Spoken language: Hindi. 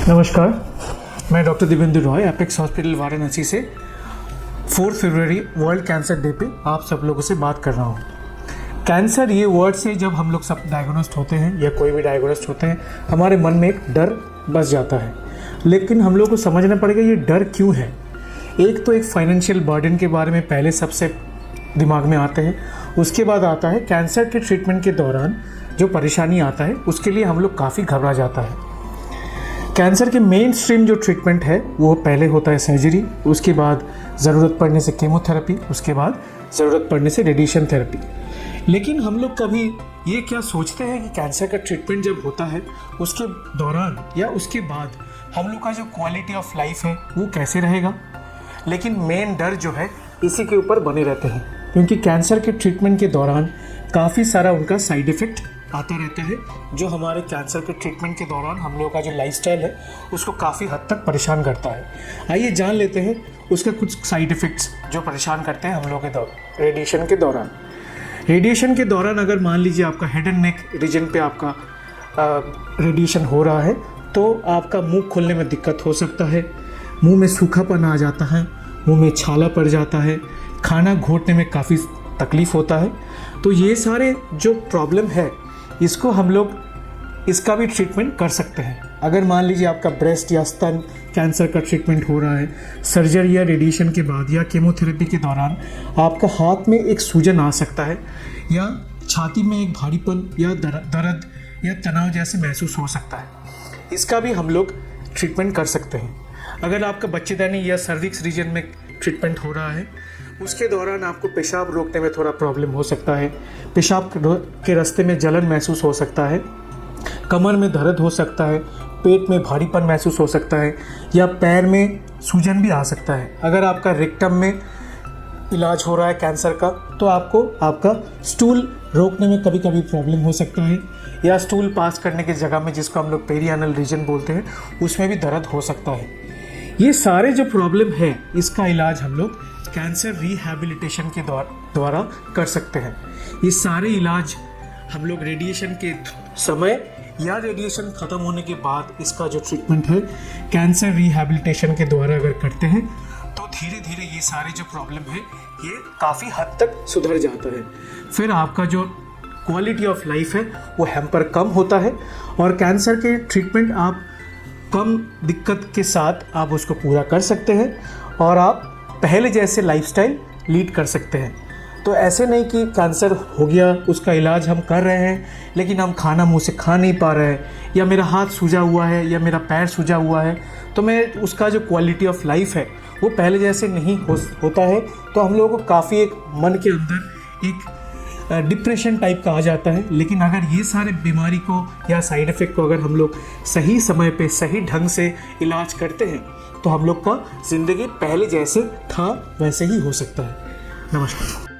नमस्कार, मैं doctor Divyendu Roy apex hospital Varanasi से 4 फरवरी वर्ल्ड कैंसर डे पे आप सब लोगों से बात कर रहा हूँ। कैंसर ये वर्ड से जब हम लोग सब डायग्नोस्ड होते हैं या कोई भी डायग्नोस्ड होते हैं, हमारे मन में एक डर बस जाता है। लेकिन हम लोग को समझना पड़ेगा ये डर क्यों है। एक तो एक फाइनेंशियल बर्डन के बारे में पहले सबसे दिमाग में आते हैं, उसके बाद आता है कैंसर के ट्रीटमेंट के दौरान जो परेशानी आता है उसके लिए हम लोग काफ़ी घबरा जाता है। कैंसर के मेन स्ट्रीम जो ट्रीटमेंट है वो पहले होता है सर्जरी, उसके बाद ज़रूरत पड़ने से केमोथेरेपी, उसके बाद ज़रूरत पड़ने से रेडिएशन थेरेपी। लेकिन हम लोग कभी ये क्या सोचते हैं कि कैंसर का ट्रीटमेंट जब होता है उसके दौरान या उसके बाद हम लोग का जो क्वालिटी ऑफ लाइफ है वो कैसे रहेगा। लेकिन मेन डर जो है इसी के ऊपर बने रहते हैं, क्योंकि कैंसर के ट्रीटमेंट के दौरान काफ़ी सारा उनका साइड इफ़ेक्ट आता रहता है, जो हमारे कैंसर के ट्रीटमेंट के दौरान हम लोगों का जो लाइफस्टाइल है उसको काफ़ी हद तक परेशान करता है। आइए जान लेते हैं उसके कुछ साइड इफ़ेक्ट्स जो परेशान करते हैं हम लोगों के दौरान। रेडिएशन के दौरान अगर मान लीजिए आपका हेड एंड नेक रीजन पे आपका रेडिएशन हो रहा है तो आपका मुंह खोलने में दिक्कत हो सकता है, मुंह में सूखापन आ जाता है, मुंह में छाला पड़ जाता है, खाना घोटने में काफ़ी तकलीफ़ होता है। तो ये सारे जो प्रॉब्लम है इसको हम लोग इसका भी ट्रीटमेंट कर सकते हैं। अगर मान लीजिए आपका ब्रेस्ट या स्तन कैंसर का ट्रीटमेंट हो रहा है, सर्जरी या रेडिएशन के बाद या केमोथेरेपी के दौरान आपका हाथ में एक सूजन आ सकता है या छाती में एक भारीपन या दर्द या तनाव जैसे महसूस हो सकता है, इसका भी हम लोग ट्रीटमेंट कर सकते हैं। अगर आपका बच्चेदानी या सर्विक्स रीजन में ट्रीटमेंट हो रहा है, उसके दौरान आपको पेशाब रोकने में थोड़ा प्रॉब्लम हो सकता है, पेशाब के रास्ते में जलन महसूस हो सकता है, कमर में दर्द हो सकता है, पेट में भारीपन महसूस हो सकता है या पैर में सूजन भी आ सकता है। अगर आपका रेक्टम में इलाज हो रहा है कैंसर का तो आपको आपका स्टूल रोकने में कभी कभी प्रॉब्लम हो सकता है, या स्टूल पास करने की जगह में जिसको हम लोग पेरियानल रीजन बोलते हैं उसमें भी दर्द हो सकता है। ये सारे जो प्रॉब्लम है इसका इलाज हम लोग कैंसर रिहैबिलिटेशन के द्वारा कर सकते हैं। ये सारे इलाज हम लोग रेडिएशन के समय या रेडिएशन ख़त्म होने के बाद इसका जो ट्रीटमेंट है कैंसर रिहैबिलिटेशन के द्वारा अगर करते हैं तो धीरे धीरे ये सारे जो प्रॉब्लम है ये काफ़ी हद तक सुधर जाता है। फिर आपका जो क्वालिटी ऑफ लाइफ है वो हैम्पर कम होता है और कैंसर के ट्रीटमेंट आप कम दिक्कत के साथ आप उसको पूरा कर सकते हैं और आप पहले जैसे लाइफस्टाइल लीड कर सकते हैं। तो ऐसे नहीं कि कैंसर हो गया उसका इलाज हम कर रहे हैं लेकिन हम खाना मुंह से खा नहीं पा रहे हैं, या मेरा हाथ सूजा हुआ है या मेरा पैर सूजा हुआ है तो मैं उसका जो क्वालिटी ऑफ लाइफ है वो पहले जैसे नहीं होता है। तो हम लोगों को काफ़ी एक मन के अंदर एक डिप्रेशन टाइप का आ जाता है। लेकिन अगर ये सारे बीमारी को या साइड इफ़ेक्ट को अगर हम लोग सही समय पे सही ढंग से इलाज करते हैं तो हम लोग का ज़िंदगी पहले जैसे था वैसे ही हो सकता है। नमस्कार।